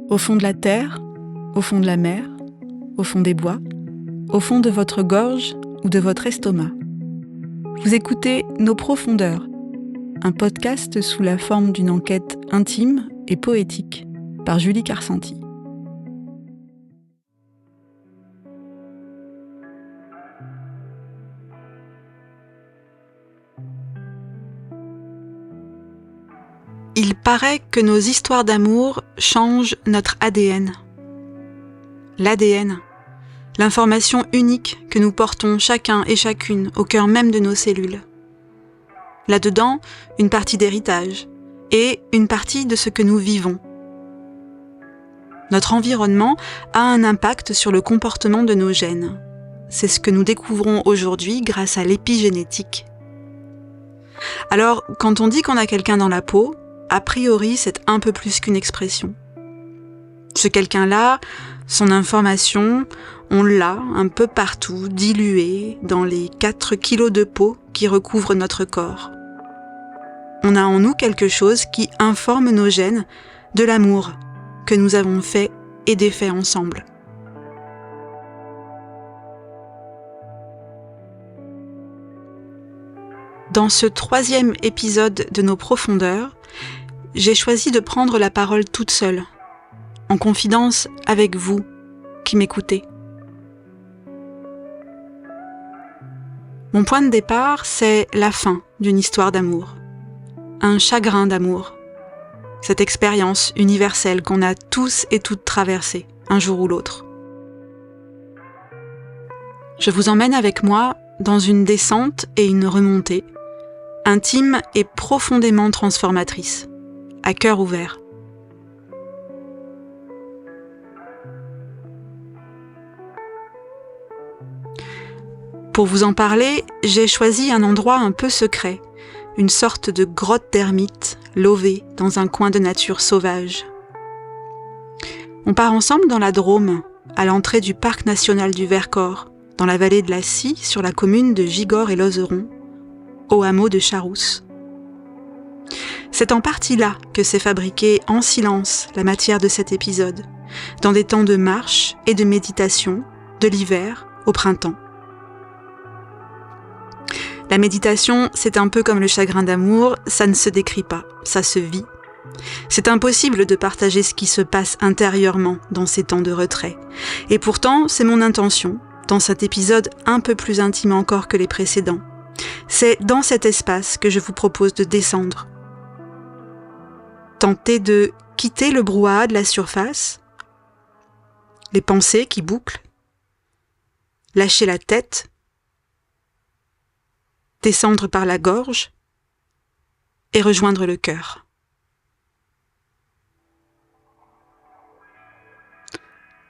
Au fond de la terre, au fond de la mer, au fond des bois, au fond de votre gorge ou de votre estomac. Vous écoutez Nos Profondeurs, un podcast sous la forme d'une enquête intime et poétique par Julie Carcenti. Il paraît que nos histoires d'amour changent notre ADN. L'ADN, l'information unique que nous portons chacun et chacune au cœur même de nos cellules. Là-dedans, une partie d'héritage et une partie de ce que nous vivons. Notre environnement a un impact sur le comportement de nos gènes. C'est ce que nous découvrons aujourd'hui grâce à l'épigénétique. Alors, quand on dit qu'on a quelqu'un dans la peau, a priori, c'est un peu plus qu'une expression. Ce quelqu'un-là, son information, on l'a un peu partout, diluée dans les 4 kilos de peau qui recouvrent notre corps. On a en nous quelque chose qui informe nos gènes de l'amour que nous avons fait et défait ensemble. Dans ce 3e épisode de Nos Profondeurs, j'ai choisi de prendre la parole toute seule, en confidence avec vous qui m'écoutez. Mon point de départ, c'est la fin d'une histoire d'amour, un chagrin d'amour, cette expérience universelle qu'on a tous et toutes traversée, un jour ou l'autre. Je vous emmène avec moi dans une descente et une remontée, intime et profondément transformatrice, à cœur ouvert. Pour vous en parler, j'ai choisi un endroit un peu secret, une sorte de grotte d'ermite, lové dans un coin de nature sauvage. On part ensemble dans la Drôme, à l'entrée du parc national du Vercors, dans la vallée de la Scie, sur la commune de Gigord et Lozeron, au hameau de Charousse. C'est en partie là que s'est fabriquée en silence la matière de cet épisode, dans des temps de marche et de méditation, de l'hiver au printemps. La méditation, c'est un peu comme le chagrin d'amour, ça ne se décrit pas, ça se vit. C'est impossible de partager ce qui se passe intérieurement dans ces temps de retrait. Et pourtant, c'est mon intention, dans cet épisode un peu plus intime encore que les précédents. C'est dans cet espace que je vous propose de descendre. Tenter de quitter le brouhaha de la surface, les pensées qui bouclent, lâcher la tête, descendre par la gorge et rejoindre le cœur.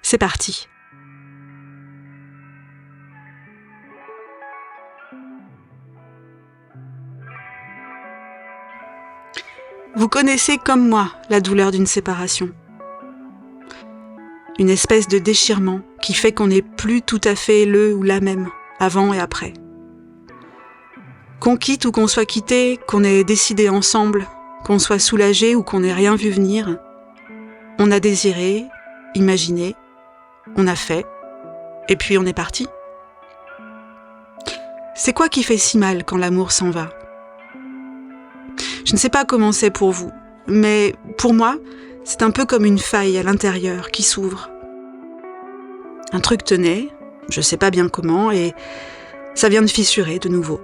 C'est parti. Vous connaissez comme moi la douleur d'une séparation. Une espèce de déchirement qui fait qu'on n'est plus tout à fait le ou la même, avant et après. Qu'on quitte ou qu'on soit quitté, qu'on ait décidé ensemble, qu'on soit soulagé ou qu'on n'ait rien vu venir, on a désiré, imaginé, on a fait, et puis on est parti. C'est quoi qui fait si mal quand l'amour s'en va ? Je ne sais pas comment c'est pour vous, mais pour moi, c'est un peu comme une faille à l'intérieur qui s'ouvre. Un truc tenait, je sais pas bien comment, et ça vient de fissurer de nouveau.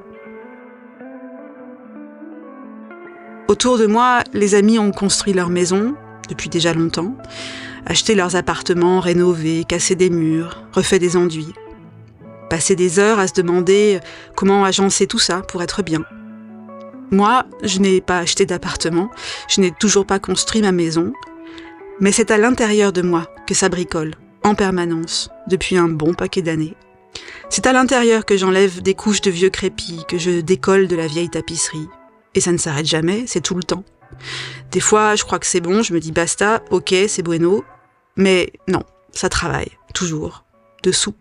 Autour de moi, les amis ont construit leur maison, depuis déjà longtemps, acheté leurs appartements, rénové, cassé des murs, refait des enduits. Passé des heures à se demander comment agencer tout ça pour être bien. Moi, je n'ai pas acheté d'appartement, je n'ai toujours pas construit ma maison, mais c'est à l'intérieur de moi que ça bricole, en permanence, depuis un bon paquet d'années. C'est à l'intérieur que j'enlève des couches de vieux crépis, que je décolle de la vieille tapisserie. Et ça ne s'arrête jamais, c'est tout le temps. Des fois, je crois que c'est bon, je me dis basta, ok, c'est bueno, mais non, ça travaille, toujours, dessous.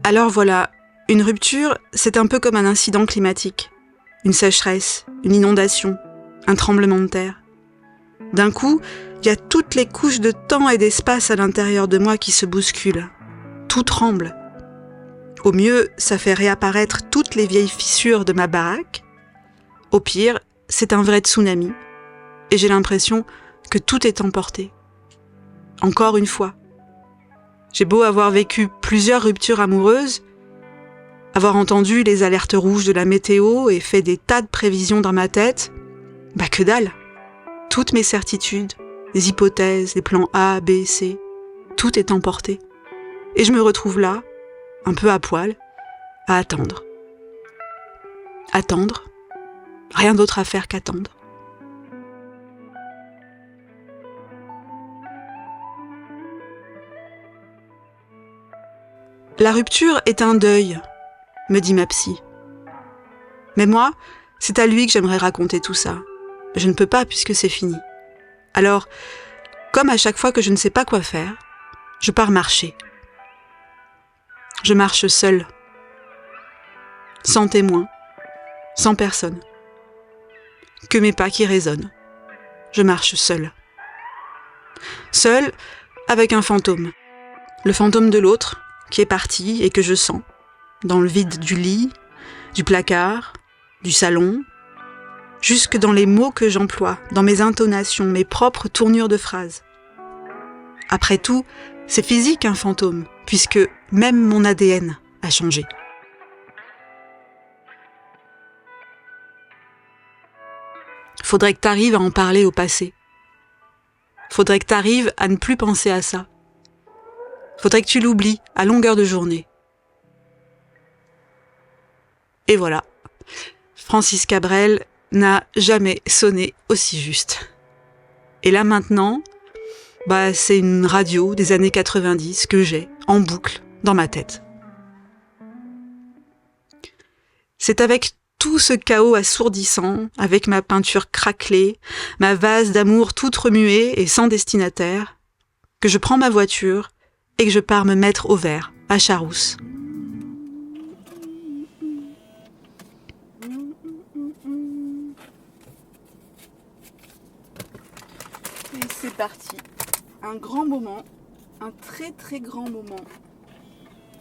Alors voilà, une rupture, c'est un peu comme un incident climatique. Une sécheresse, une inondation, un tremblement de terre. D'un coup, il y a toutes les couches de temps et d'espace à l'intérieur de moi qui se bousculent. Tout tremble. Au mieux, ça fait réapparaître toutes les vieilles fissures de ma baraque. Au pire, c'est un vrai tsunami. Et j'ai l'impression que tout est emporté. Encore une fois. J'ai beau avoir vécu plusieurs ruptures amoureuses, avoir entendu les alertes rouges de la météo et fait des tas de prévisions dans ma tête, bah que dalle. Toutes mes certitudes, les hypothèses, les plans A, B, C, tout est emporté. Et je me retrouve là, un peu à poil, à attendre. Attendre. Rien d'autre à faire qu'attendre. La rupture est un deuil, me dit ma psy. Mais moi, c'est à lui que j'aimerais raconter tout ça. Je ne peux pas puisque c'est fini. Alors, comme à chaque fois que je ne sais pas quoi faire, je pars marcher. Je marche seule, sans témoin, sans personne. Que mes pas qui résonnent. Je marche seule. Seule avec un fantôme. Le fantôme de l'autre, qui est parti et que je sens, dans le vide du lit, du placard, du salon, jusque dans les mots que j'emploie, dans mes intonations, mes propres tournures de phrases. Après tout, c'est physique un fantôme, puisque même mon ADN a changé. Faudrait que t'arrives à en parler au passé. Faudrait que t'arrives à ne plus penser à ça. Faudrait que tu l'oublies à longueur de journée. Et voilà, Francis Cabrel n'a jamais sonné aussi juste. Et là maintenant, c'est une radio des années 90 que j'ai en boucle dans ma tête. C'est avec tout ce chaos assourdissant, avec ma peinture craquelée, ma vase d'amour toute remuée et sans destinataire, que je prends ma voiture et que je pars me mettre au vert, à Charousse. Et c'est parti. Un grand moment, un très très grand moment.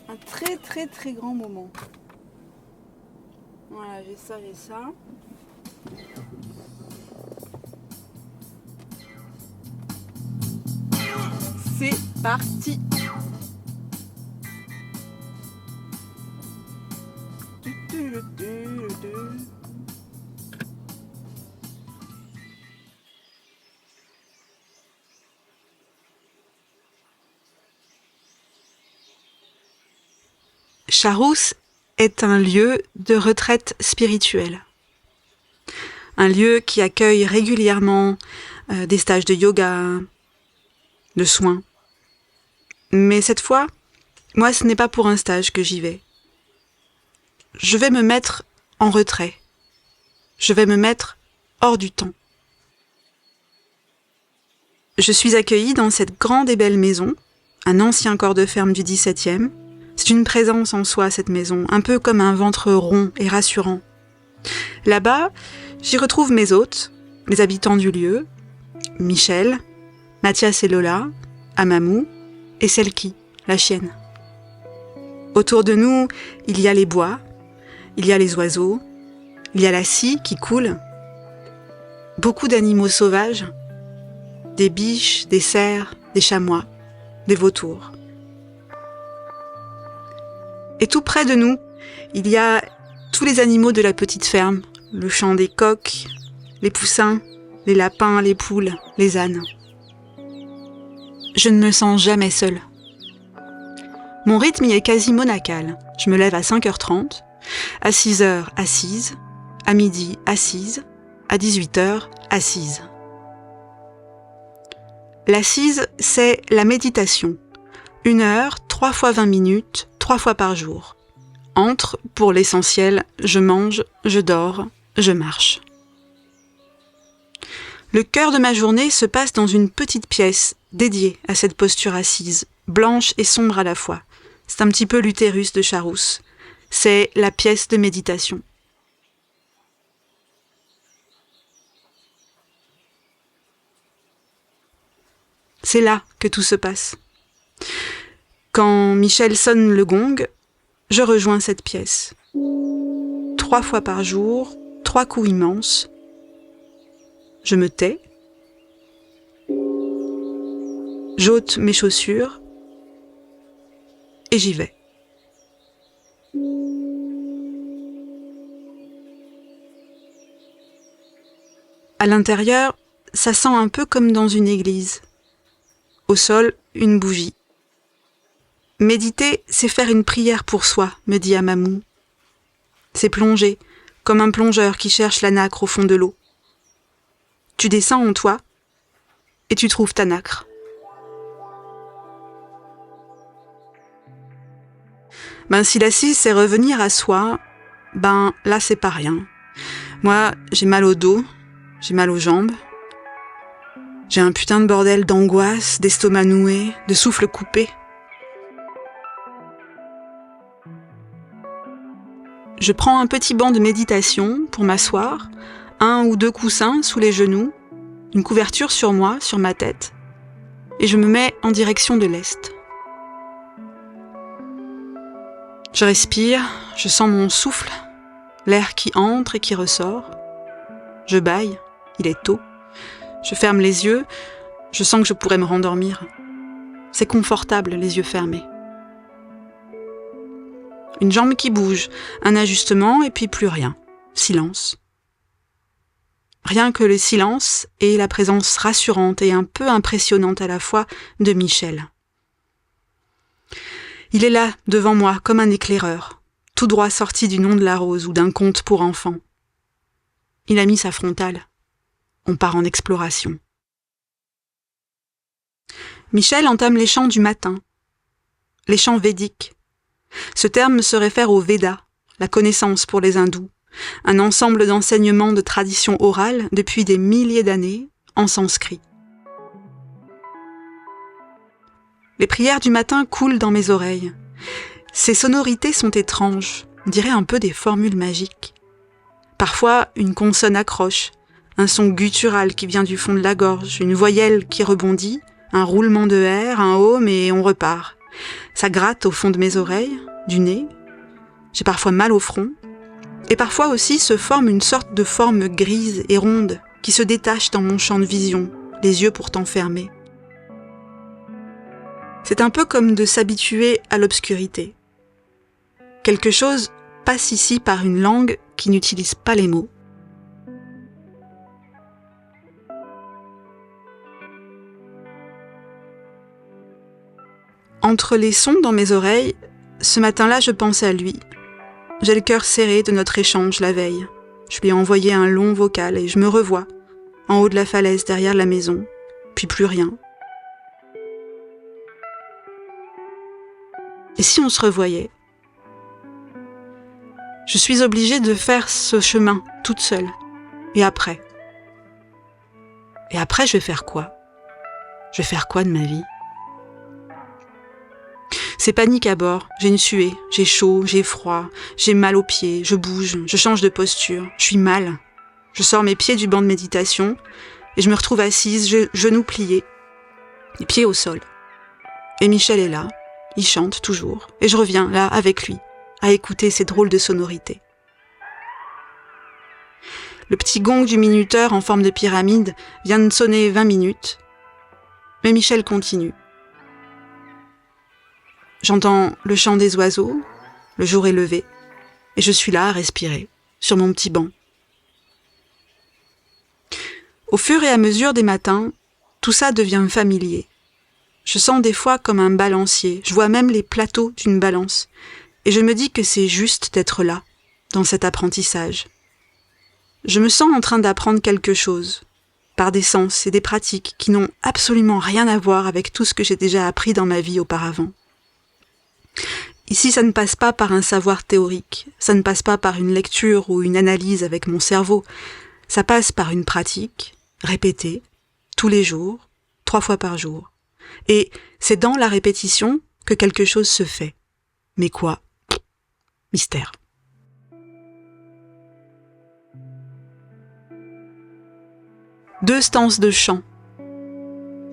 Un très très très grand moment. Voilà, j'ai ça. C'est parti. Charousse est un lieu de retraite spirituelle. Un lieu qui accueille régulièrement des stages de yoga, de soins. Mais cette fois, moi, ce n'est pas pour un stage que j'y vais. Je vais me mettre en retrait. Je vais me mettre hors du temps. Je suis accueillie dans cette grande et belle maison, un ancien corps de ferme du XVIIe. C'est une présence en soi, cette maison, un peu comme un ventre rond et rassurant. Là-bas, j'y retrouve mes hôtes, les habitants du lieu, Michel, Mathias et Lola, Amamou et Selki, la chienne. Autour de nous, il y a les bois, il y a les oiseaux, il y a la scie qui coule, beaucoup d'animaux sauvages, des biches, des cerfs, des chamois, des vautours. Et tout près de nous, il y a tous les animaux de la petite ferme, le chant des coqs, les poussins, les lapins, les poules, les ânes. Je ne me sens jamais seule. Mon rythme y est quasi monacal. Je me lève à 5h30, à 6h assise, à midi assise, à 18h assise. L'assise, c'est la méditation. 1 heure, 3 fois 20 minutes, 3 fois par jour. Entre, pour l'essentiel, je mange, je dors, je marche. Le cœur de ma journée se passe dans une petite pièce dédiée à cette posture assise, blanche et sombre à la fois. C'est un petit peu l'utérus de Charousse. C'est la pièce de méditation. C'est là que tout se passe. Quand Michel sonne le gong, je rejoins cette pièce. 3 fois par jour, 3 coups immenses. Je me tais. J'ôte mes chaussures. Et j'y vais. À l'intérieur, ça sent un peu comme dans une église. Au sol, une bougie. Méditer, c'est faire une prière pour soi, me dit Amamou. C'est plonger, comme un plongeur qui cherche la nacre au fond de l'eau. Tu descends en toi, et tu trouves ta nacre. Si l'assise c'est revenir à soi, là c'est pas rien. Moi, j'ai mal au dos, j'ai mal aux jambes. J'ai un putain de bordel d'angoisse, d'estomac noué, de souffle coupé. Je prends un petit banc de méditation pour m'asseoir, 1 ou 2 coussins sous les genoux, une couverture sur moi, sur ma tête, et je me mets en direction de l'est. Je respire, je sens mon souffle, l'air qui entre et qui ressort. Je bâille, il est tôt. Je ferme les yeux, je sens que je pourrais me rendormir. C'est confortable, les yeux fermés. Une jambe qui bouge, un ajustement et puis plus rien. Silence. Rien que le silence et la présence rassurante et un peu impressionnante à la fois de Michel. Il est là, devant moi, comme un éclaireur, tout droit sorti du Nom de la Rose ou d'un conte pour enfants. Il a mis sa frontale. On part en exploration. Michel entame les chants du matin. Les chants védiques. Ce terme se réfère au Veda, la connaissance pour les hindous, un ensemble d'enseignements de tradition orale depuis des milliers d'années, en sanskrit. Les prières du matin coulent dans mes oreilles. Ces sonorités sont étranges, on dirait un peu des formules magiques. Parfois, une consonne accroche, un son guttural qui vient du fond de la gorge, une voyelle qui rebondit, un roulement de air, un home et on repart. Ça gratte au fond de mes oreilles, du nez. J'ai parfois mal au front. Et parfois aussi se forme une sorte de forme grise et ronde qui se détache dans mon champ de vision, les yeux pourtant fermés. C'est un peu comme de s'habituer à l'obscurité. Quelque chose passe ici par une langue qui n'utilise pas les mots. Entre les sons dans mes oreilles, ce matin-là, je pense à lui. J'ai le cœur serré de notre échange la veille. Je lui ai envoyé un long vocal et je me revois, en haut de la falaise derrière la maison, puis plus rien. Et si on se revoyait ? Je suis obligée de faire ce chemin toute seule. Et après ? Et après, je vais faire quoi ? Je vais faire quoi de ma vie ? C'est panique à bord, j'ai une suée, j'ai chaud, j'ai froid, j'ai mal aux pieds, je bouge, je change de posture, je suis mal. Je sors mes pieds du banc de méditation et je me retrouve assise, genoux pliés, les pieds au sol. Et Michel est là, il chante toujours, et je reviens là avec lui, à écouter ces drôles de sonorités. Le petit gong du minuteur en forme de pyramide vient de sonner 20 minutes, mais Michel continue. J'entends le chant des oiseaux, le jour est levé, et je suis là à respirer, sur mon petit banc. Au fur et à mesure des matins, tout ça devient familier. Je sens des fois comme un balancier, je vois même les plateaux d'une balance, et je me dis que c'est juste d'être là, dans cet apprentissage. Je me sens en train d'apprendre quelque chose, par des sens et des pratiques qui n'ont absolument rien à voir avec tout ce que j'ai déjà appris dans ma vie auparavant. Ici, ça ne passe pas par un savoir théorique, ça ne passe pas par une lecture ou une analyse avec mon cerveau, ça passe par une pratique, répétée, tous les jours, 3 fois par jour. Et c'est dans la répétition que quelque chose se fait. Mais quoi ? Mystère. Deux stances de chant.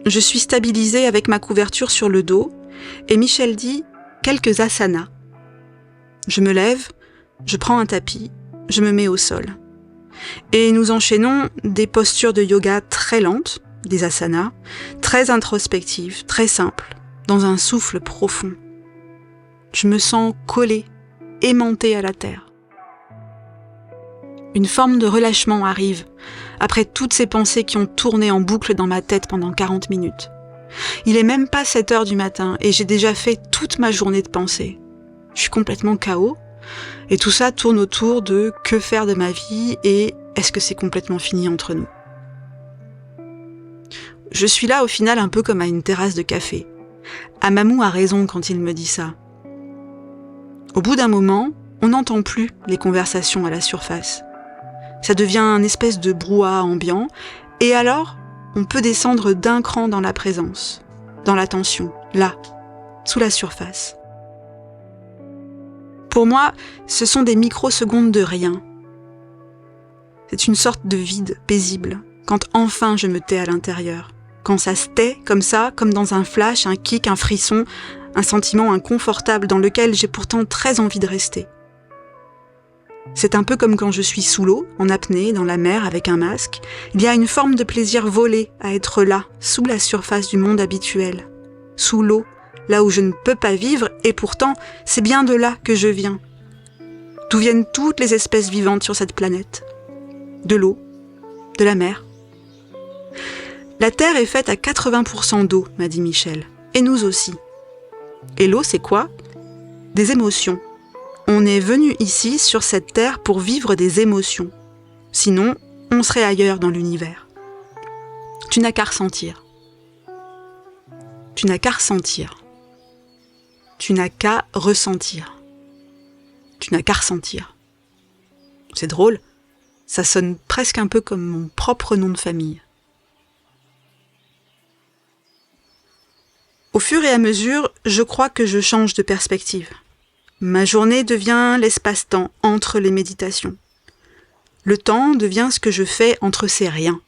Je suis stabilisée avec ma couverture sur le dos et Michel dit « quelques asanas ». Je me lève, je prends un tapis, je me mets au sol. Et nous enchaînons des postures de yoga très lentes, des asanas, très introspectives, très simples, dans un souffle profond. Je me sens collée, aimantée à la terre. Une forme de relâchement arrive, après toutes ces pensées qui ont tourné en boucle dans ma tête pendant 40 minutes. Il est même pas 7 heures du matin et j'ai déjà fait toute ma journée de pensées. Je suis complètement KO et tout ça tourne autour de que faire de ma vie et est-ce que c'est complètement fini entre nous. Je suis là au final un peu comme à une terrasse de café. Amamou a raison quand il me dit ça. Au bout d'un moment, on n'entend plus les conversations à la surface. Ça devient un espèce de brouhaha ambiant et alors on peut descendre d'un cran dans la présence, dans l'attention, là, sous la surface. Pour moi, ce sont des microsecondes de rien. C'est une sorte de vide paisible, quand enfin je me tais à l'intérieur. Quand ça se tait, comme ça, comme dans un flash, un kick, un frisson, un sentiment inconfortable dans lequel j'ai pourtant très envie de rester. C'est un peu comme quand je suis sous l'eau, en apnée, dans la mer, avec un masque. Il y a une forme de plaisir volé à être là, sous la surface du monde habituel. Sous l'eau, là où je ne peux pas vivre, et pourtant, c'est bien de là que je viens. D'où viennent toutes les espèces vivantes sur cette planète. De l'eau, de la mer. La Terre est faite à 80% d'eau, m'a dit Michel. Et nous aussi. Et l'eau, c'est quoi ? Des émotions. On est venu ici, sur cette terre, pour vivre des émotions. Sinon, on serait ailleurs dans l'univers. Tu n'as qu'à ressentir. Tu n'as qu'à ressentir. Tu n'as qu'à ressentir. Tu n'as qu'à ressentir. C'est drôle, ça sonne presque un peu comme mon propre nom de famille. Au fur et à mesure, je crois que je change de perspective. Ma journée devient l'espace-temps entre les méditations. Le temps devient ce que je fais entre ces riens.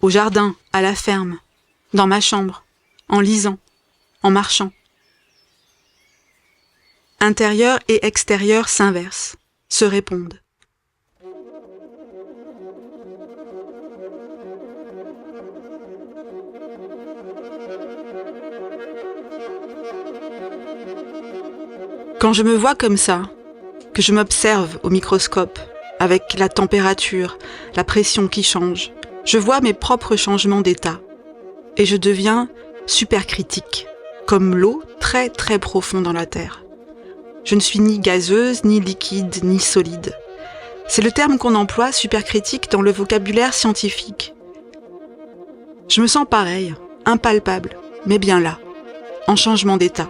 Au jardin, à la ferme, dans ma chambre, en lisant, en marchant. Intérieur et extérieur s'inversent, se répondent. Quand je me vois comme ça, que je m'observe au microscope, avec la température, la pression qui change, je vois mes propres changements d'état. Et je deviens super critique, comme l'eau très très profond dans la terre. Je ne suis ni gazeuse, ni liquide, ni solide. C'est le terme qu'on emploie, supercritique, dans le vocabulaire scientifique. Je me sens pareil, impalpable, mais bien là, en changement d'état.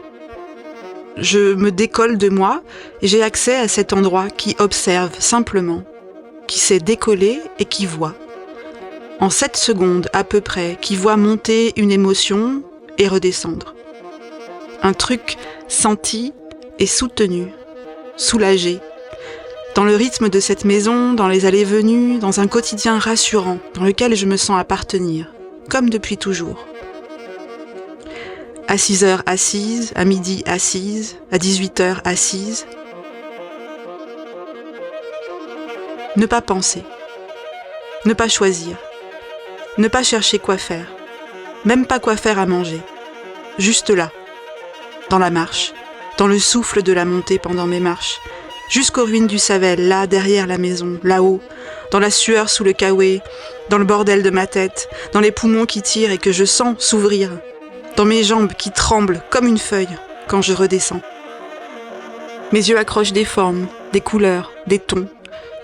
Je me décolle de moi et j'ai accès à cet endroit qui observe simplement, qui s'est décollé et qui voit. En 7 secondes à peu près, qui voit monter une émotion et redescendre. Un truc senti et soutenu, soulagé, dans le rythme de cette maison, dans les allées-venues, dans un quotidien rassurant, dans lequel je me sens appartenir, comme depuis toujours. À 6 heures assise, à midi assise, à 18 heures assise. Ne pas penser, ne pas choisir, ne pas chercher quoi faire, même pas quoi faire à manger, juste là, dans la marche, dans le souffle de la montée pendant mes marches, jusqu'aux ruines du Savel, là, derrière la maison, là-haut, dans la sueur sous le kawaii, dans le bordel de ma tête, dans les poumons qui tirent et que je sens s'ouvrir, dans mes jambes qui tremblent comme une feuille quand je redescends. Mes yeux accrochent des formes, des couleurs, des tons,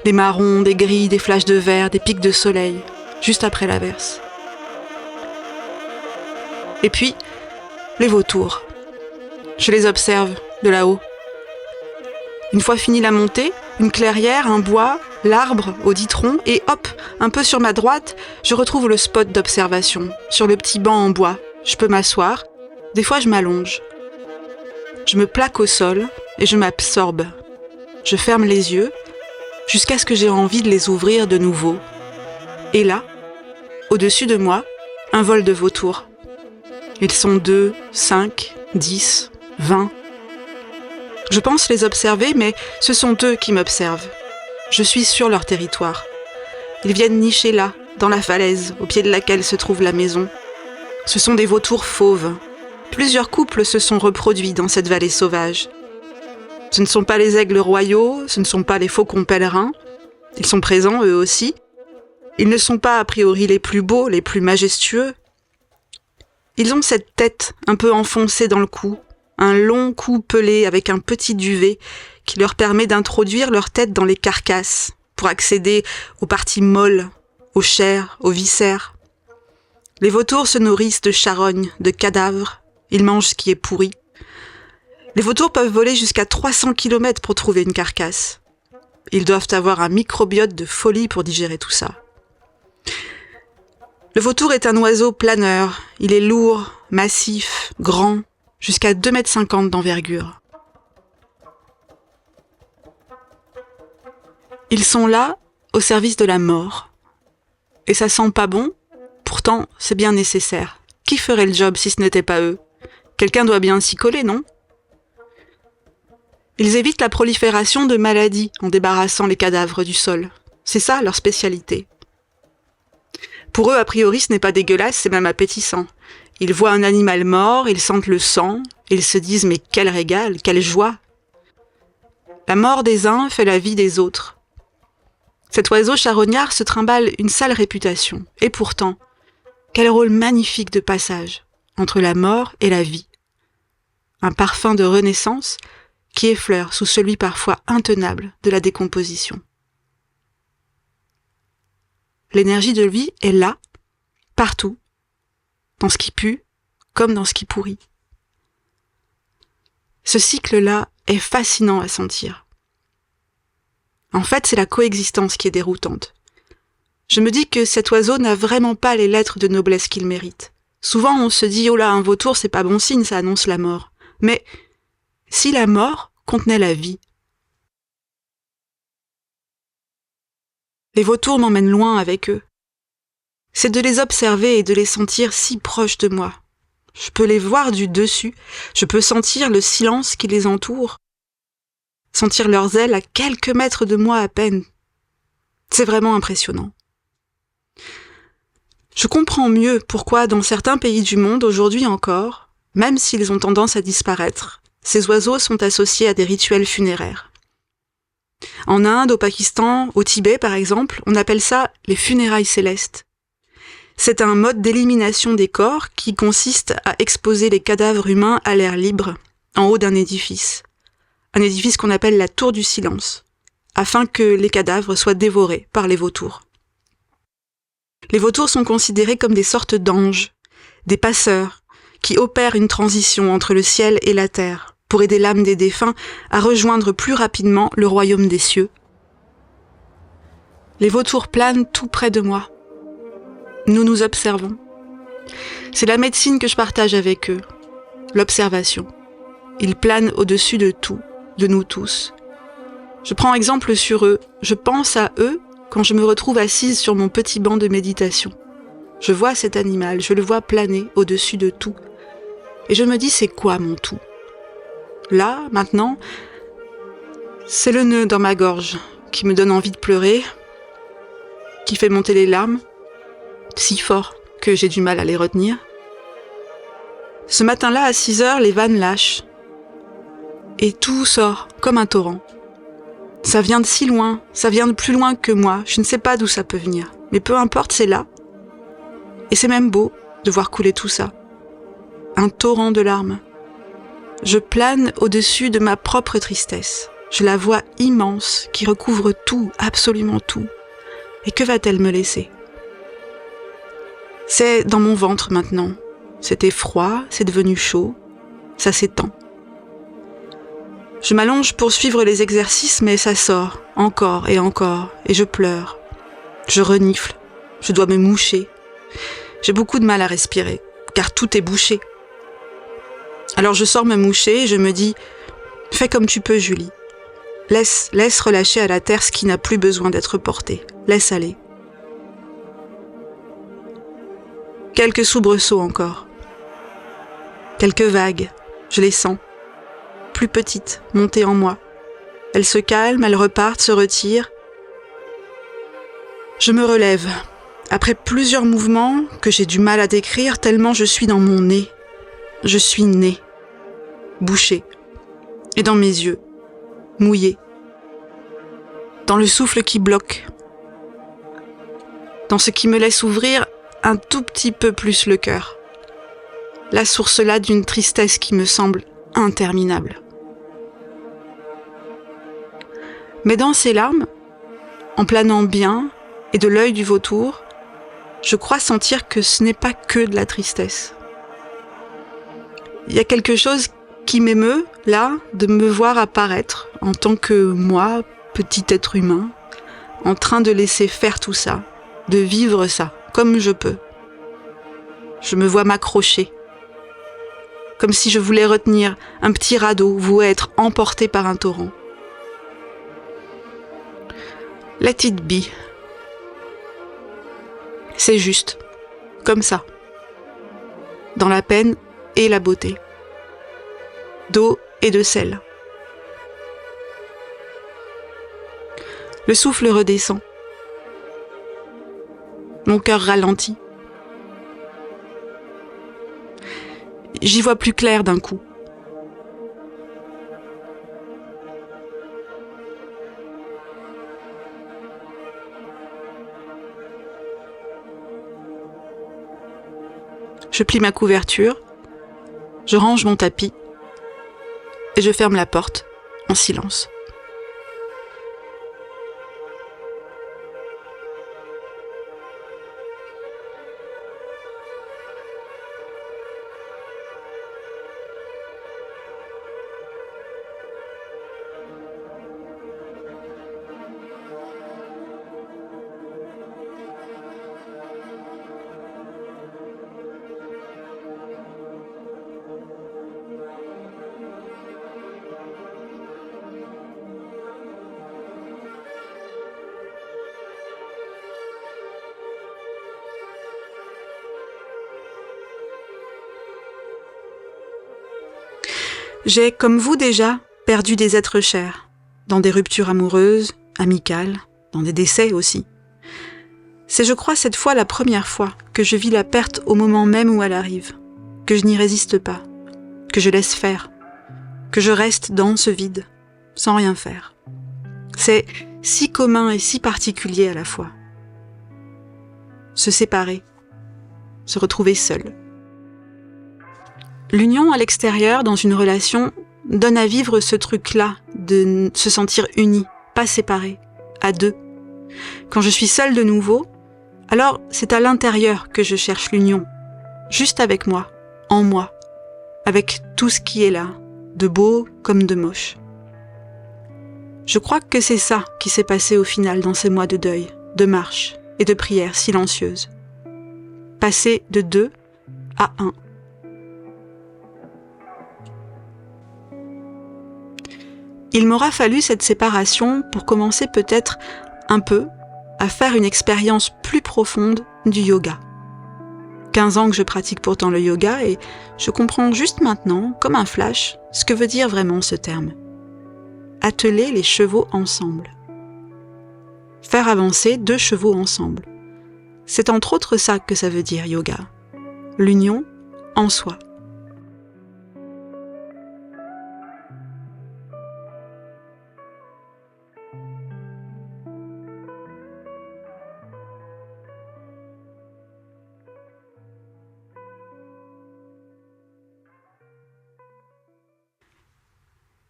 des marrons, des gris, des flashs de vert, des pics de soleil, juste après l'averse. Et puis, les vautours. Je les observe de là-haut. Une fois fini la montée, une clairière, un bois, l'arbre au 10 troncs, et hop, un peu sur ma droite, je retrouve le spot d'observation, sur le petit banc en bois. Je peux m'asseoir, des fois je m'allonge. Je me plaque au sol et je m'absorbe. Je ferme les yeux jusqu'à ce que j'ai envie de les ouvrir de nouveau. Et là, au-dessus de moi, un vol de vautours Ils sont 2, 5, 10, 20. Je pense les observer, mais ce sont eux qui m'observent. Je suis sur leur territoire. Ils viennent nicher là, dans la falaise, au pied de laquelle se trouve la maison. Ce sont des vautours fauves. Plusieurs couples se sont reproduits dans cette vallée sauvage. Ce ne sont pas les aigles royaux, ce ne sont pas les faucons pèlerins. Ils sont présents, eux aussi. Ils ne sont pas a priori les plus beaux, les plus majestueux. Ils ont cette tête un peu enfoncée dans le cou, un long cou pelé avec un petit duvet qui leur permet d'introduire leur tête dans les carcasses pour accéder aux parties molles, aux chairs, aux viscères. Les vautours se nourrissent de charognes, de cadavres. Ils mangent ce qui est pourri. Les vautours peuvent voler jusqu'à 300 km pour trouver une carcasse. Ils doivent avoir un microbiote de folie pour digérer tout ça. Le vautour est un oiseau planeur. Il est lourd, massif, grand, jusqu'à 2,50 m d'envergure. Ils sont là, au service de la mort. Et ça sent pas bon, pourtant c'est bien nécessaire. Qui ferait le job si ce n'était pas eux ? Quelqu'un doit bien s'y coller, non ? Ils évitent la prolifération de maladies en débarrassant les cadavres du sol. C'est ça leur spécialité. Pour eux, a priori, ce n'est pas dégueulasse, c'est même appétissant. Ils voient un animal mort, ils sentent le sang, et ils se disent « mais quel régal, quelle joie !» La mort des uns fait la vie des autres. Cet oiseau charognard se trimballe une sale réputation. Et pourtant, quel rôle magnifique de passage entre la mort et la vie. Un parfum de renaissance qui effleure sous celui parfois intenable de la décomposition. L'énergie de vie est là, partout, dans ce qui pue comme dans ce qui pourrit. Ce cycle-là est fascinant à sentir. En fait, c'est la coexistence qui est déroutante. Je me dis que cet oiseau n'a vraiment pas les lettres de noblesse qu'il mérite. Souvent, on se dit « Oh là, un vautour, c'est pas bon signe, ça annonce la mort. » Mais si la mort contenait la vie? Les vautours m'emmènent loin avec eux. C'est de les observer et de les sentir si proches de moi. Je peux les voir du dessus, je peux sentir le silence qui les entoure, sentir leurs ailes à quelques mètres de moi à peine. C'est vraiment impressionnant. Je comprends mieux pourquoi dans certains pays du monde, aujourd'hui encore, même s'ils ont tendance à disparaître, ces oiseaux sont associés à des rituels funéraires. En Inde, au Pakistan, au Tibet par exemple, on appelle ça les funérailles célestes. C'est un mode d'élimination des corps qui consiste à exposer les cadavres humains à l'air libre, en haut d'un édifice. Un édifice qu'on appelle la tour du silence, afin que les cadavres soient dévorés par les vautours. Les vautours sont considérés comme des sortes d'anges, des passeurs, qui opèrent une transition entre le ciel et la terre, pour aider l'âme des défunts à rejoindre plus rapidement le royaume des cieux. Les vautours planent tout près de moi. Nous nous observons. C'est la médecine que je partage avec eux, l'observation. Ils planent au-dessus de tout, de nous tous. Je prends exemple sur eux, je pense à eux quand je me retrouve assise sur mon petit banc de méditation. Je vois cet animal, je le vois planer au-dessus de tout. Et je me dis, c'est quoi mon tout ? Là, maintenant, c'est le nœud dans ma gorge qui me donne envie de pleurer, qui fait monter les larmes, si fort que j'ai du mal à les retenir. Ce matin-là, à 6 heures, les vannes lâchent. Et tout sort comme un torrent. Ça vient de si loin, ça vient de plus loin que moi, je ne sais pas d'où ça peut venir. Mais peu importe, c'est là. Et c'est même beau de voir couler tout ça. Un torrent de larmes. Je plane au-dessus de ma propre tristesse. Je la vois immense, qui recouvre tout, absolument tout. Et que va-t-elle me laisser ? C'est dans mon ventre maintenant. C'était froid, c'est devenu chaud, ça s'étend. Je m'allonge pour suivre les exercices, mais ça sort, encore, et je pleure. Je renifle, je dois me moucher. J'ai beaucoup de mal à respirer, car tout est bouché. Alors je sors me moucher et je me dis « Fais comme tu peux, Julie. Laisse relâcher à la terre ce qui n'a plus besoin d'être porté. Laisse aller. » Quelques soubresauts encore. Quelques vagues, je les sens, plus petites, montées en moi. Elles se calment, elles repartent, se retirent. Je me relève, après plusieurs mouvements que j'ai du mal à décrire tellement je suis dans mon nez. Je suis nez, bouché, et dans mes yeux, mouillé, dans le souffle qui bloque, dans ce qui me laisse ouvrir un tout petit peu plus le cœur. La source là d'une tristesse qui me semble interminable. Mais dans ces larmes, en planant bien et de l'œil du vautour, je crois sentir que ce n'est pas que de la tristesse. Il y a quelque chose qui m'émeut, là, de me voir apparaître en tant que moi, petit être humain, en train de laisser faire tout ça, de vivre ça, comme je peux. Je me vois m'accrocher, comme si je voulais retenir un petit radeau voué à être emporté par un torrent. Let it be. C'est juste, comme ça, dans la peine et la beauté, d'eau et de sel. Le souffle redescend. Mon cœur ralentit. J'y vois plus clair d'un coup. Je plie ma couverture, je range mon tapis et je ferme la porte en silence. J'ai, comme vous déjà, perdu des êtres chers, dans des ruptures amoureuses, amicales, dans des décès aussi. C'est, je crois, cette fois la première fois que je vis la perte au moment même où elle arrive, que je n'y résiste pas, que je laisse faire, que je reste dans ce vide, sans rien faire. C'est si commun et si particulier à la fois. Se séparer, se retrouver seul. L'union à l'extérieur, dans une relation, donne à vivre ce truc-là, de se sentir unis, pas séparés, à deux. Quand je suis seule de nouveau, alors c'est à l'intérieur que je cherche l'union, juste avec moi, en moi, avec tout ce qui est là, de beau comme de moche. Je crois que c'est ça qui s'est passé au final dans ces mois de deuil, de marche et de prière silencieuse. Passer de 2 à 1. Il m'aura fallu cette séparation pour commencer peut-être un peu à faire une expérience plus profonde du yoga. 15 ans que je pratique pourtant le yoga et je comprends juste maintenant, comme un flash, ce que veut dire vraiment ce terme. Atteler les chevaux ensemble. Faire avancer 2 chevaux ensemble. C'est entre autres ça que ça veut dire yoga. L'union en soi.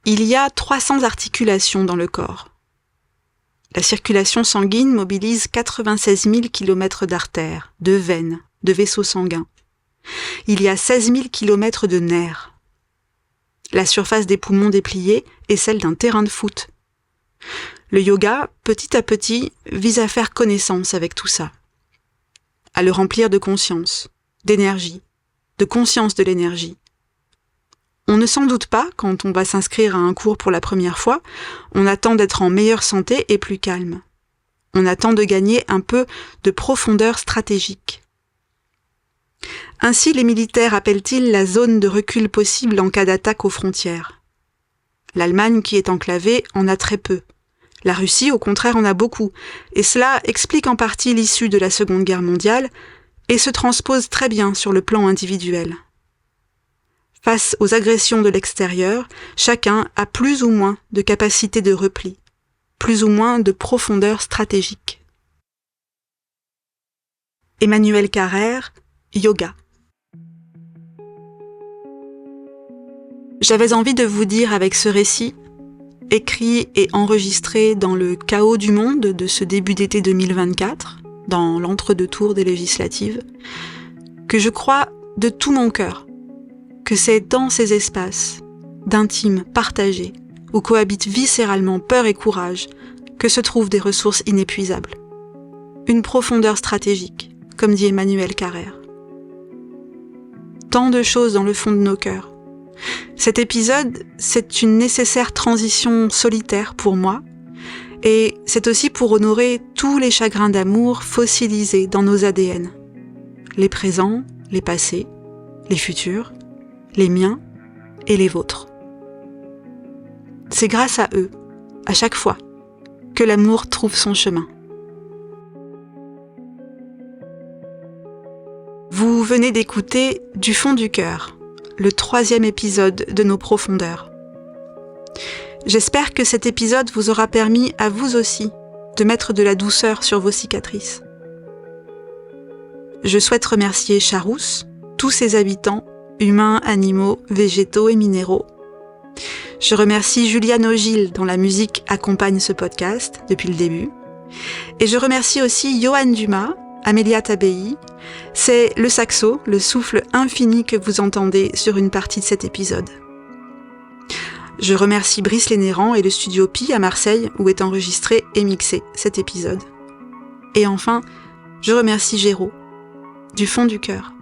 Il y a 300 articulations dans le corps. La circulation sanguine mobilise 96 000 km d'artères, de veines, de vaisseaux sanguins. Il y a 16 000 km de nerfs. La surface des poumons dépliés est celle d'un terrain de foot. Le yoga, petit à petit, vise à faire connaissance avec tout ça, à le remplir de conscience, d'énergie, de conscience de l'énergie. On ne s'en doute pas quand on va s'inscrire à un cours pour la première fois, on attend d'être en meilleure santé et plus calme. On attend de gagner un peu de profondeur stratégique. Ainsi, les militaires appellent-ils la zone de recul possible en cas d'attaque aux frontières. L'Allemagne, qui est enclavée, en a très peu. La Russie, au contraire, en a beaucoup, et cela explique en partie l'issue de la Seconde Guerre mondiale et se transpose très bien sur le plan individuel. Face aux agressions de l'extérieur, chacun a plus ou moins de capacité de repli, plus ou moins de profondeur stratégique. Emmanuel Carrère, Yoga. J'avais envie de vous dire avec ce récit, écrit et enregistré dans le chaos du monde de ce début d'été 2024, dans l'entre-deux-tours des législatives, que je crois de tout mon cœur que c'est dans ces espaces d'intime partagé, où cohabitent viscéralement peur et courage, que se trouvent des ressources inépuisables. Une profondeur stratégique, comme dit Emmanuel Carrère. Tant de choses dans le fond de nos cœurs. Cet épisode, c'est une nécessaire transition solitaire pour moi, et c'est aussi pour honorer tous les chagrins d'amour fossilisés dans nos ADN. Les présents, les passés, les futurs, les miens et les vôtres. C'est grâce à eux, à chaque fois, que l'amour trouve son chemin. Vous venez d'écouter Du fond du cœur, le 3e épisode de nos profondeurs. J'espère que cet épisode vous aura permis à vous aussi de mettre de la douceur sur vos cicatrices. Je souhaite remercier Charousse, tous ses habitants, humains, animaux, végétaux et minéraux. Je remercie Juliane Ogil dont la musique accompagne ce podcast depuis le début. Et je remercie aussi Johan Dumas, Amélia Tabei. C'est le saxo, le souffle infini que vous entendez sur une partie de cet épisode. Je remercie Brice Lénérand et le studio Pi à Marseille où est enregistré et mixé cet épisode. Et enfin, je remercie Géraud, du fond du cœur.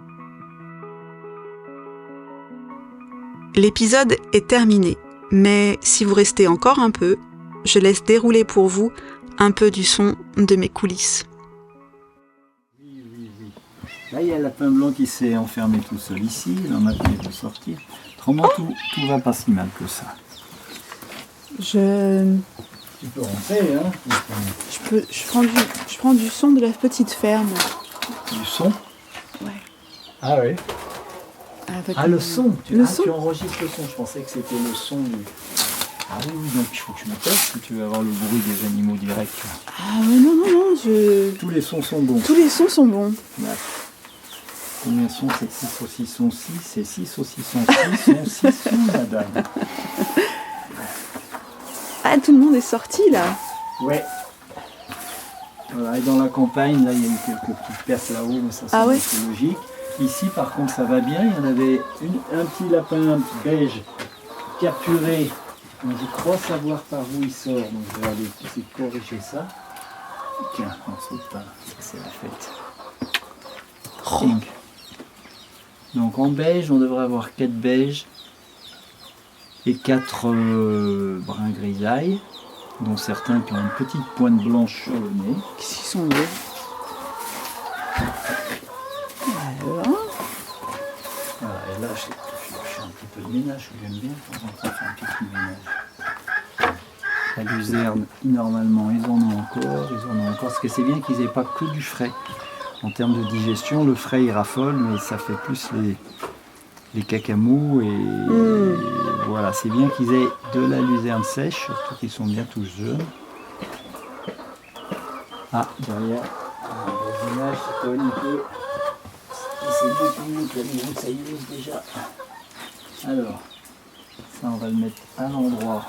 L'épisode est terminé, mais si vous restez encore un peu, je laisse dérouler pour vous un peu du son de mes coulisses. Oui. Là, il y a le lapin blanc qui s'est enfermé tout seul ici, il en a fait de sortir. Autrement, tout va pas si mal que ça. Tu peux rentrer, hein. Je prends du son de la petite ferme. Du son? Ouais. Ah oui. Le son. Tu enregistres le son. Je pensais que c'était le son du... Ah oui, donc il faut que je me teste si tu veux avoir le bruit des animaux directs. Ah ouais, non, Tous les sons sont bons. Tous les sons sont bons. Ouais. Combien de sons? C'est 6 saucissons 6, c'est 6 saucissons 6, sont 6 sons, madame. Ah, tout le monde est sorti là. Ouais. Voilà, et dans la campagne, là, il y a eu quelques petites pertes là-haut, mais ça c'est logique. Ici, par contre, ça va bien. Il y en avait un petit lapin beige capturé. Donc, je crois savoir par où il sort. Donc, je vais aller essayer de corriger ça. Tiens, on saute pas. Ça, c'est la fête. Oh. Donc, en beige, on devrait avoir 4 beiges et 4 bruns grisailles, dont certains qui ont une petite pointe blanche sur le nez. Qu'est-ce qu'ils sont beaux. Alors. Voilà, et là, je fais un petit peu de ménage, j'aime bien de temps en temps faire un petit ménage. La luzerne, normalement, ils en ont encore, parce que c'est bien qu'ils n'aient pas que du frais. En termes de digestion, le frais il raffole, mais ça fait plus les cacamous et voilà, c'est bien qu'ils aient de la luzerne sèche, surtout qu'ils sont bien tous jeunes. Ah, derrière, le voisinage se cogne un peu. Et c'est beaucoup mieux que la maison, ça y est déjà. Alors, ça on va le mettre à l'endroit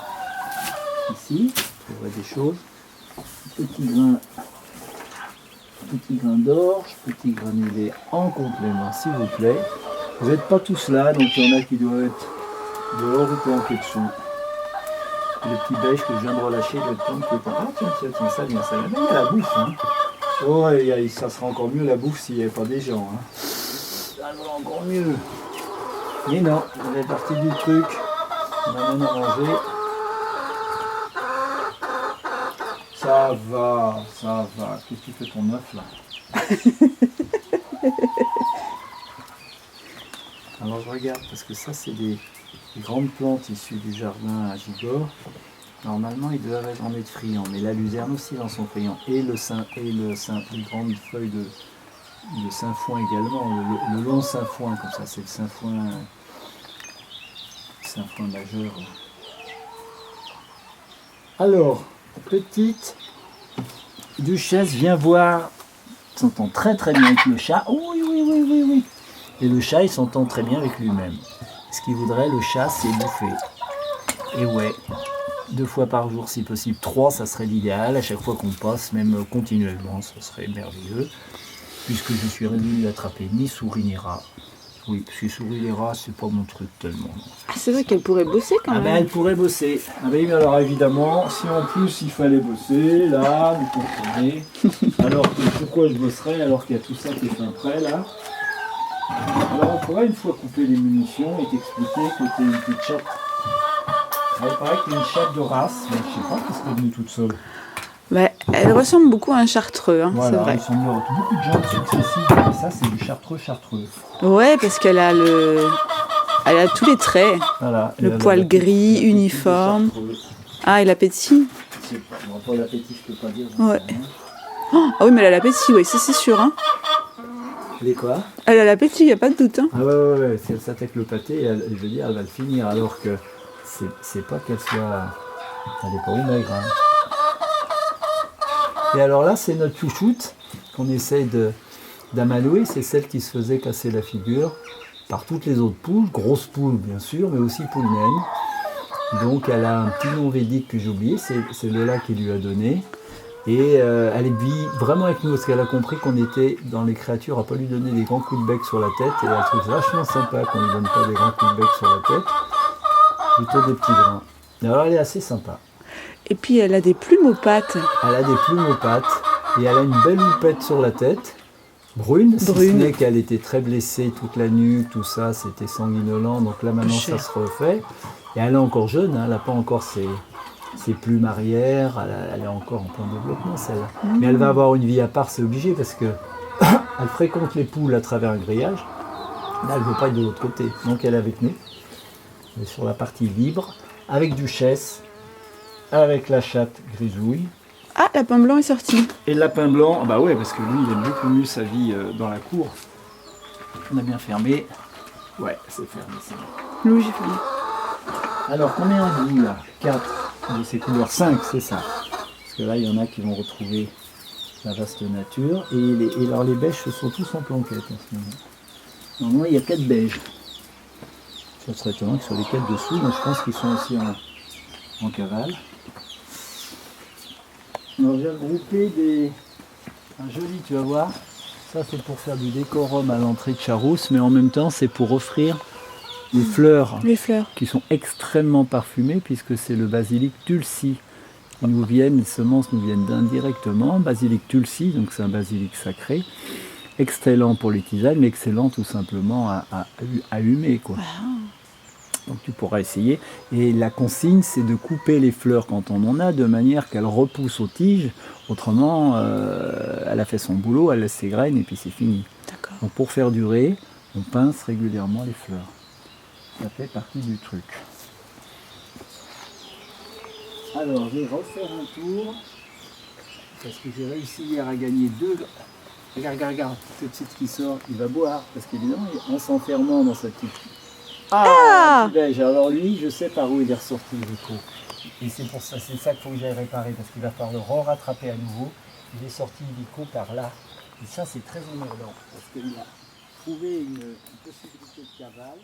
ici, on voit des choses. Petit grain d'orge, petit granulé en complément s'il vous plaît. Vous n'êtes pas tous là, donc il y en a qui doivent être dehors ou planqués dessous. Le petit beige que je viens de relâcher doit être planqué. Ah tiens, ça vient. Il y a la bouffe. Hein. Oh, ça sera encore mieux la bouffe s'il n'y avait pas des gens. Hein. Ça va encore mieux. Mais non, ça fait partie du truc. On a rien à manger. Ça va. Qu'est-ce que tu fais ton œuf là? Alors je regarde parce que ça c'est des grandes plantes issues du jardin à Gigor. Normalement ils doivent en être friands, mais la luzerne aussi en sont friands. Et les grandes feuilles de sainfoin également, le long sainfoin comme ça, c'est le sainfoin majeur. Alors, petite duchesse, viens voir, s'entend très très bien avec le chat. Oui. Et le chat, il s'entend très bien avec lui-même. Ce qu'il voudrait, le chat, c'est bouffer. Et ouais, 2 fois par jour si possible, 3, ça serait l'idéal. À chaque fois qu'on passe, même continuellement, ça serait merveilleux. Puisque je suis revenu attraper ni souris ni rats. Oui, parce que souris et rats, c'est pas mon truc tellement. Ah, c'est vrai qu'elle pourrait bosser quand même. Ben, elle pourrait bosser. Ah ben, mais alors évidemment, si en plus il fallait bosser, là, vous comprenez. Alors pourquoi je bosserais alors qu'il y a tout ça qui est fait prêt là. Alors on pourrait une fois couper les munitions et t'expliquer que t'es une petite chatte. Alors, il paraît que t'es une chatte de race, mais je sais pas qu'est-ce qu'elle est venue toute seule. Bah, elle ressemble beaucoup à un chartreux, hein, Voilà, c'est vrai. il semble y avoir beaucoup de gens successifs, mais ça c'est du chartreux. Ouais, parce qu'elle a elle a tous les traits. Voilà. Le poil gris, uniforme. Ah, et l'appétit. Je sais pas, bon, pour l'appétit je peux pas dire. Ouais. Oh, ah oui, mais elle a l'appétit, oui, ça c'est sûr. Hein. Les quoi? Elle a l'appétit, il n'y a pas de doute. Hein. Ah ouais, si elle s'attaque le pâté, je veux dire, elle va le finir, alors que c'est pas qu'elle soit... Elle n'est pas au maigre. Hein. Et alors là, c'est notre chouchoute qu'on essaye d'amadouer, c'est celle qui se faisait casser la figure par toutes les autres poules, grosses poules bien sûr, mais aussi poules naines. Donc elle a un petit nom védique que j'ai oublié, c'est Lola qui lui a donné. Et elle vit vraiment avec nous parce qu'elle a compris qu'on était dans les créatures à pas lui donner des grands coups de bec sur la tête. Et elle trouve ça vachement sympa qu'on lui donne pas des grands coups de bec sur la tête, plutôt des petits grains. Et alors elle est assez sympa. Et puis elle a des plumes aux pattes. Elle a des plumes aux pattes et elle a une belle houppette sur la tête, brune, si ce n'est qu'elle était très blessée, toute la nuque, tout ça, c'était sanguinolent. Donc là maintenant ça se refait. Et elle est encore jeune, hein, elle n'a pas encore ses plumes arrière, elle est encore en plein développement celle-là. Mais elle va avoir une vie à part, c'est obligé, parce que elle fréquente les poules à travers un grillage. Là, elle ne veut pas être de l'autre côté. Donc elle est avec nous. Elle est sur la partie libre, avec Duchesse, avec la chatte Grisouille. Ah, lapin blanc est sorti. Et le lapin blanc, bah ouais, parce que lui, il aime beaucoup mieux sa vie dans la cour. On a bien fermé. Ouais, c'est fermé, c'est bon. Oui, j'ai fermé. Alors, combien on dit là 4. Et c'est couleur 5, c'est ça. Parce que là, il y en a qui vont retrouver la vaste nature. Et alors, les beiges sont tous en planquette en ce moment. Normalement, il y a 4 beiges. Ça serait étonnant qu'ils soient les 4 dessous, mais je pense qu'ils sont aussi en cavale. Alors, j'ai regroupé un joli, tu vas voir. Ça, c'est pour faire du décorum à l'entrée de Charousse, mais en même temps, c'est pour offrir les fleurs qui sont extrêmement parfumées, puisque c'est le basilic tulsi qui nous viennent, les semences nous viennent indirectement. Basilic tulsi, donc c'est un basilic sacré, excellent pour les tisanes, mais excellent tout simplement à humer, quoi. Donc tu pourras essayer. Et la consigne, c'est de couper les fleurs quand on en a, de manière qu'elles repoussent aux tiges. Autrement, elle a fait son boulot, elle laisse ses graines et puis c'est fini. Donc pour faire durer, on pince régulièrement les fleurs. Ça fait partie du truc. Alors, je vais refaire un tour, parce que j'ai réussi hier à gagner 2... Regarde, cette petite qui sort, il va boire, parce qu'évidemment, en s'enfermant dans sa petite... Ah, petit beige. Alors lui, je sais par où il est ressorti du coup. Et c'est pour ça, c'est ça qu'il faut que j'aille réparer, parce qu'il va falloir le re-rattraper à nouveau. Il est sorti illico par là. Et ça, c'est très emmerdant, parce qu'il a trouvé une possibilité de cavale.